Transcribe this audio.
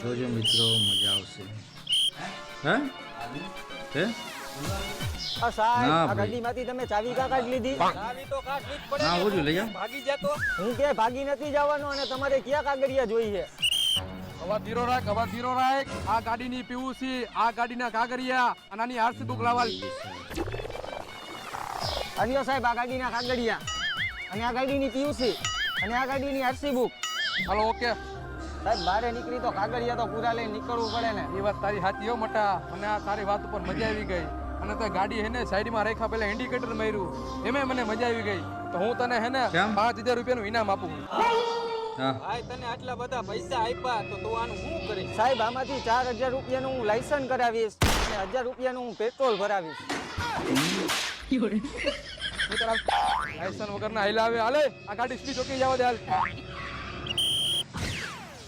જોજો મિત્રો, મજા આવશે. હે હે આ સાહેબ ના આ ભાઈ. ગાડીમાંથી તમે ચાવી કા કાઢી લીધી? ચાવી તો કાઢવી જ પડે હા ને. ઓજું લઈ જાઓ. ભાગી જતો હું કે ભાગી નથી જવાનો અને તમારે ક્યાં કાગળિયા જોઈ છે? અવા ધીરો રાખ, અવા ધીરો રાખ. આ ગાડીની પીયુસી, આ ગાડીના કાગળિયા અને આની આરસી બુક લાવવા. આવ્યો સાહેબ આ ગાડીના કાગળિયા અને આ ગાડીની પીયુસી અને આ ગાડીની આરસી બુક. Hello okay. સાહેબ બારે નીકળી તો કાગળિયા તો પૂરા લઈને નીકળવું પડે ને. એ વાત તારી સાચી હો મટા. મને આ તારી વાત ઉપર મજા આવી ગઈ. અને તે ગાડી હે ને સાઈડમાં રાખ્યા પહેલા ઇન્ડિકેટર માર્યું, એમાં મને મજા આવી ગઈ. તો હું તને હે ને કેમ? 5000 રૂપિયાનું ઇનામ આપું. હા ભાઈ તને આટલા બધા પૈસા આપ્યા તો તું આનું શું કરીશ? સાહેબ આમાંથી 4000 રૂપિયાનું હું લાયસન્સ કરાવીશ અને 1000 રૂપિયાનું હું પેટ્રોલ ભરાવીશ. લાયસન્સ વગરના હાલે આવે હાલે. આ ગાડી સ્પીડ ચોકી જવા દે હાલ.